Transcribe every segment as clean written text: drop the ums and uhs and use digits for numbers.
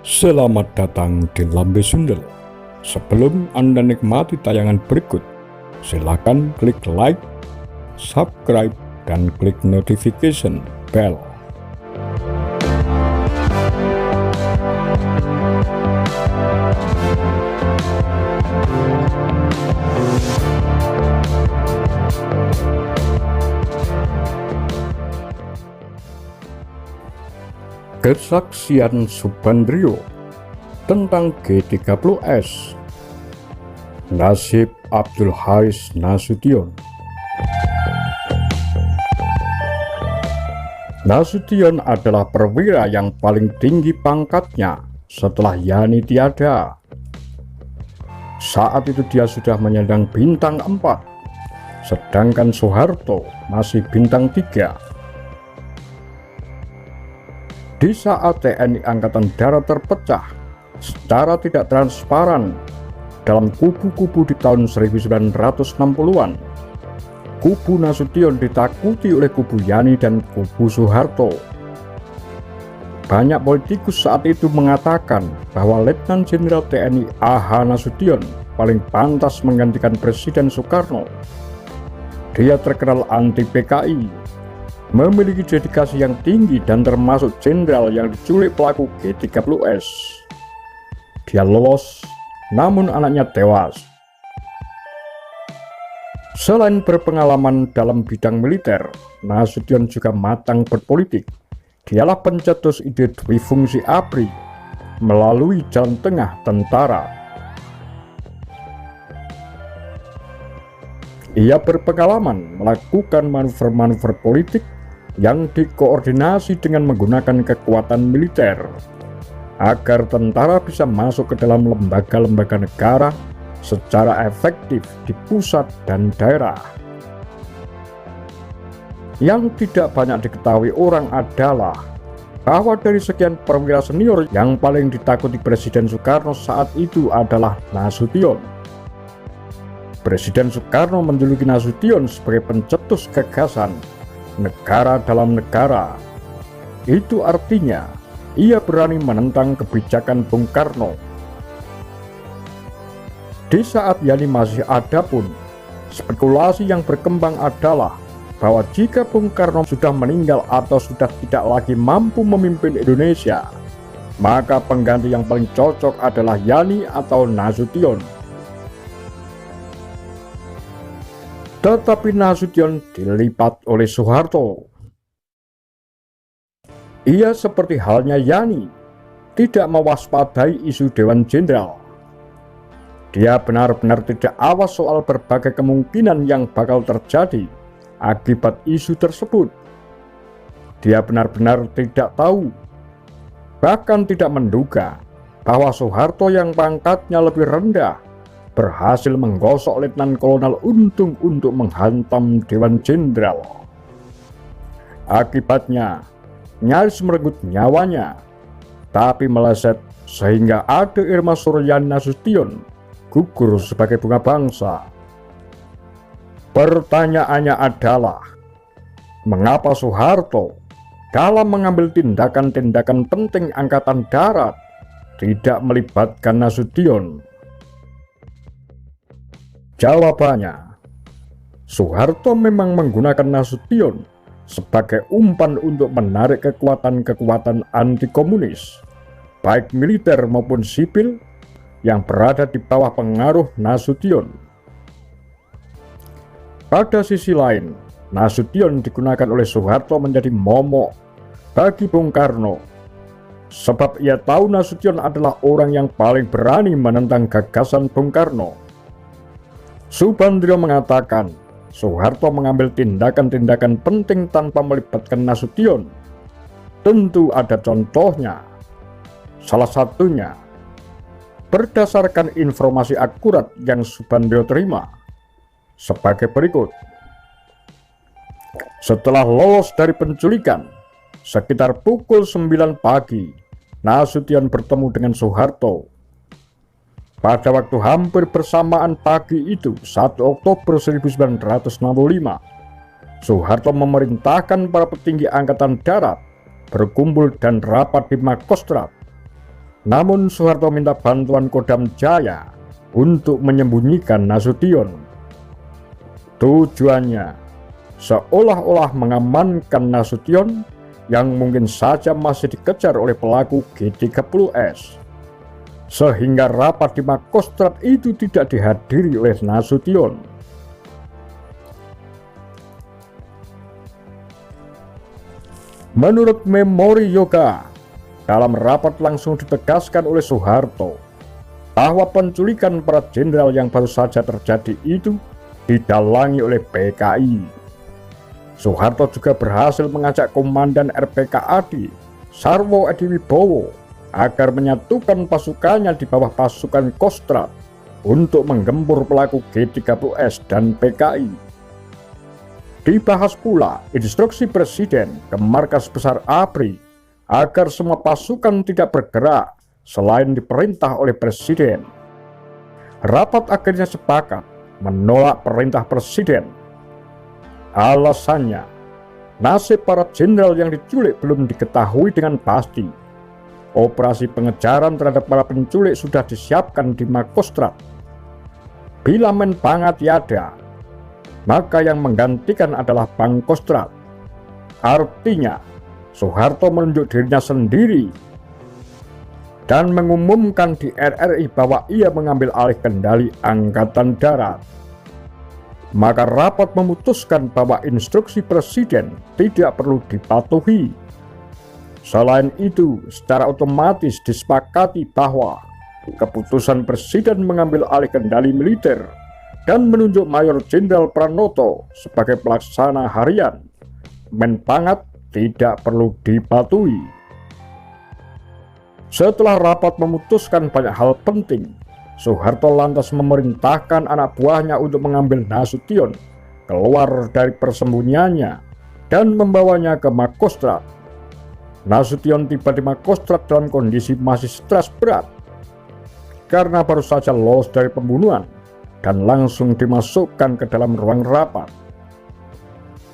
Selamat datang di Lambe Sundel. Sebelum Anda nikmati tayangan berikut, silakan klik like, subscribe, dan klik notification bell. Kesaksian Subandrio tentang G30S. Nasib Abdul Haris Nasution. Nasution adalah perwira yang paling tinggi pangkatnya setelah Yani tiada. Saat itu dia sudah menyandang bintang 4, sedangkan Soeharto masih bintang 3. Di saat TNI Angkatan Darat terpecah secara tidak transparan dalam kubu-kubu di tahun 1960-an, kubu Nasution ditakuti oleh kubu Yani dan kubu Soeharto. Banyak politikus saat itu mengatakan bahwa Letnan Jenderal TNI A.H. Nasution paling pantas menggantikan Presiden Soekarno. Dia terkenal anti PKI, memiliki dedikasi yang tinggi dan termasuk jenderal yang diculik pelaku G30S. Dia lolos, namun anaknya tewas. Selain berpengalaman dalam bidang militer, Nasution juga matang berpolitik. Dialah pencetus ide Dwifungsi ABRI melalui jalan tengah tentara. Ia berpengalaman melakukan manuver-manuver politik yang dikoordinasi dengan menggunakan kekuatan militer agar tentara bisa masuk ke dalam lembaga-lembaga negara secara efektif di pusat dan daerah. Yang tidak banyak diketahui orang adalah bahwa dari sekian perwira senior yang paling ditakuti Presiden Soekarno saat itu adalah Nasution. Presiden Soekarno menjuluki Nasution sebagai pencetus gagasan negara dalam negara. Itu artinya ia berani menentang kebijakan Bung Karno. Di saat Yani masih ada pun, spekulasi yang berkembang adalah bahwa jika Bung Karno sudah meninggal atau sudah tidak lagi mampu memimpin Indonesia, maka pengganti yang paling cocok adalah Yani atau Nasution. Tetapi Nasution dilipat oleh Soeharto. Ia seperti halnya Yani, tidak mewaspadai isu Dewan Jenderal. Dia benar-benar tidak awas soal berbagai kemungkinan yang bakal terjadi akibat isu tersebut. Dia benar-benar tidak tahu, bahkan tidak menduga, bahwa Soeharto yang pangkatnya lebih rendah berhasil menggosok Letnan Kolonel Untung untuk menghantam Dewan Jenderal. Akibatnya nyaris merenggut nyawanya, tapi meleset sehingga Ade Irma Suryani Nasution gugur sebagai bunga bangsa. Pertanyaannya adalah, mengapa Soeharto dalam mengambil tindakan-tindakan penting Angkatan Darat tidak melibatkan Nasution? Jawabannya, Soeharto memang menggunakan Nasution sebagai umpan untuk menarik kekuatan-kekuatan anti komunis, baik militer maupun sipil, yang berada di bawah pengaruh Nasution. Pada sisi lain, Nasution digunakan oleh Soeharto menjadi momok bagi Bung Karno, sebab ia tahu Nasution adalah orang yang paling berani menentang gagasan Bung Karno. Subandrio mengatakan Soeharto mengambil tindakan-tindakan penting tanpa melibatkan Nasution. Tentu ada contohnya. Salah satunya, berdasarkan informasi akurat yang Subandrio terima, sebagai berikut. Setelah lolos dari penculikan, sekitar pukul 9 pagi, Nasution bertemu dengan Soeharto. Pada waktu hampir bersamaan pagi itu, 1 Oktober 1965, Soeharto memerintahkan para petinggi Angkatan Darat berkumpul dan rapat di Makostrad. Namun Soeharto minta bantuan Kodam Jaya untuk menyembunyikan Nasution. Tujuannya seolah-olah mengamankan Nasution yang mungkin saja masih dikejar oleh pelaku G30S, sehingga rapat di Makostrat itu tidak dihadiri oleh Nasution. Menurut memori Yoga, dalam rapat langsung ditegaskan oleh Soeharto bahwa penculikan para jenderal yang baru saja terjadi itu didalangi oleh PKI. Soeharto juga berhasil mengajak Komandan RPKAD Sarwo Ediwibowo agar menyatukan pasukannya di bawah pasukan Kostrad untuk menggempur pelaku G30S dan PKI. Dibahas pula instruksi Presiden ke markas besar ABRI agar semua pasukan tidak bergerak selain diperintah oleh Presiden. Rapat akhirnya sepakat menolak perintah Presiden. Alasannya, nasib para jenderal yang diculik belum diketahui dengan pasti. Operasi pengejaran terhadap para penculik sudah disiapkan di Makostrat. Bila Menpanga tiada, maka yang menggantikan adalah Pangkostrat. Artinya, Soeharto menunjuk dirinya sendiri dan mengumumkan di RRI bahwa ia mengambil alih kendali Angkatan Darat. Maka rapat memutuskan bahwa instruksi Presiden tidak perlu dipatuhi. Selain itu, secara otomatis disepakati bahwa keputusan Presiden mengambil alih kendali militer dan menunjuk Mayor Jenderal Pranoto sebagai pelaksana harian Menpangat tidak perlu dipatuhi. Setelah rapat memutuskan banyak hal penting, Soeharto lantas memerintahkan anak buahnya untuk mengambil Nasution keluar dari persembunyiannya dan membawanya ke Makostrat. Nasution tiba di Makostrat dalam kondisi masih stres berat karena baru saja lolos dari pembunuhan dan langsung dimasukkan ke dalam ruang rapat.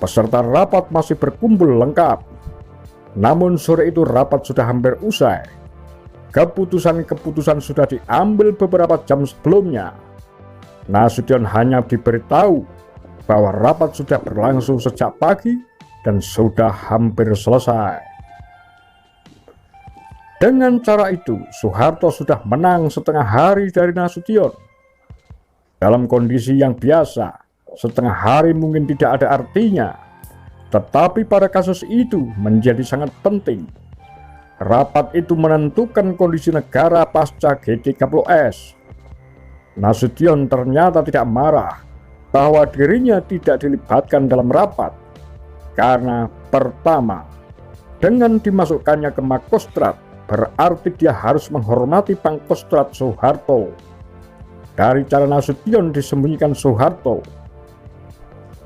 Peserta rapat masih berkumpul lengkap, namun sore itu rapat sudah hampir usai. Keputusan-keputusan sudah diambil beberapa jam sebelumnya. Nasution hanya diberitahu bahwa rapat sudah berlangsung sejak pagi dan sudah hampir selesai. Dengan cara itu, Soeharto sudah menang setengah hari dari Nasution. Dalam kondisi yang biasa, setengah hari mungkin tidak ada artinya, tetapi pada kasus itu menjadi sangat penting. Rapat itu menentukan kondisi negara pasca G30S. Nasution ternyata tidak marah bahwa dirinya tidak dilibatkan dalam rapat, karena pertama, dengan dimasukkannya ke Makostrat berarti dia harus menghormati Pangkostrat Soeharto. Dari cara Nasution disembunyikan Soeharto,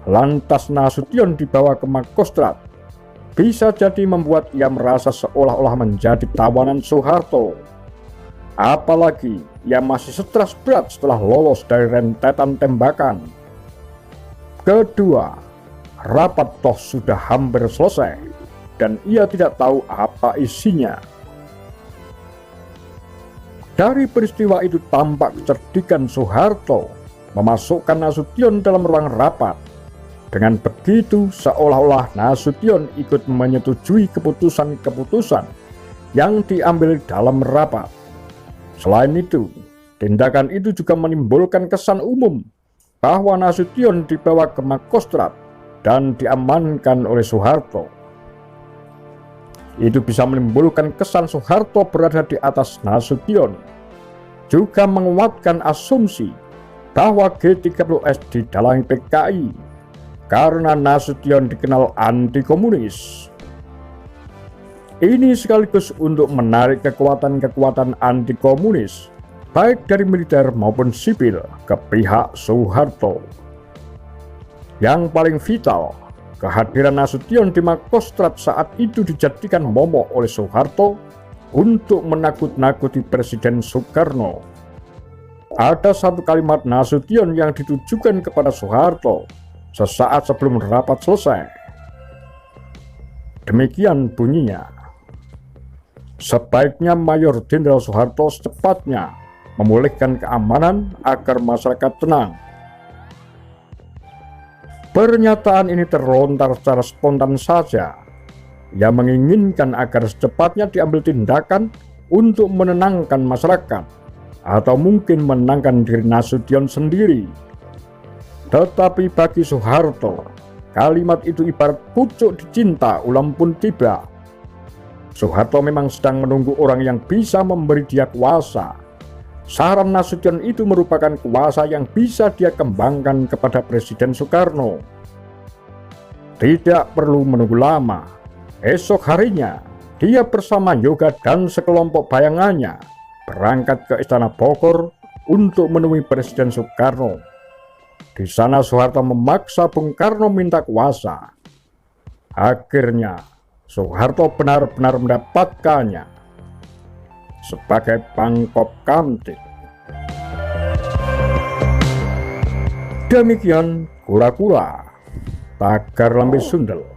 lantas Nasution dibawa ke Makostrat, bisa jadi membuat ia merasa seolah-olah menjadi tawanan Soeharto. Apalagi ia masih stres berat setelah lolos dari rentetan tembakan. Kedua, rapat toh sudah hampir selesai dan ia tidak tahu apa isinya. Dari peristiwa itu tampak kecerdikan Soeharto memasukkan Nasution dalam ruang rapat. Dengan begitu, seolah-olah Nasution ikut menyetujui keputusan-keputusan yang diambil dalam rapat. Selain itu, tindakan itu juga menimbulkan kesan umum bahwa Nasution dibawa ke Makostrat dan diamankan oleh Soeharto. Itu bisa menimbulkan kesan Soeharto berada di atas Nasution, juga menguatkan asumsi bahwa G30S didalangi PKI karena Nasution dikenal anti-komunis. Ini sekaligus untuk menarik kekuatan-kekuatan anti-komunis, baik dari militer maupun sipil, ke pihak Soeharto. Yang paling vital, kehadiran Nasution di Makostrat saat itu dijadikan momok oleh Soeharto untuk menakut-nakuti Presiden Soekarno. Ada satu kalimat Nasution yang ditujukan kepada Soeharto sesaat sebelum rapat selesai. Demikian bunyinya, Sebaiknya Mayor Jenderal Soeharto secepatnya memulihkan keamanan agar masyarakat tenang. Pernyataan ini terlontar secara spontan saja. Ia menginginkan agar secepatnya diambil tindakan untuk menenangkan masyarakat, atau mungkin menenangkan diri Nasution sendiri. Tetapi bagi Soeharto, kalimat itu ibarat pucuk dicinta ulam pun tiba. Soeharto memang sedang menunggu orang yang bisa memberi dia kuasa. Saran Nasution itu merupakan kuasa yang bisa dia kembangkan kepada Presiden Soekarno. Tidak perlu menunggu lama. Esok harinya, dia bersama Yoga dan sekelompok bayangannya berangkat ke Istana Bogor untuk menemui Presiden Soekarno. Di sana Soeharto memaksa Bung Karno minta kuasa. Akhirnya Soeharto benar-benar mendapatkannya sebagai Pangkop Kamtib. Demikian kura-kura tagar lambe sundel.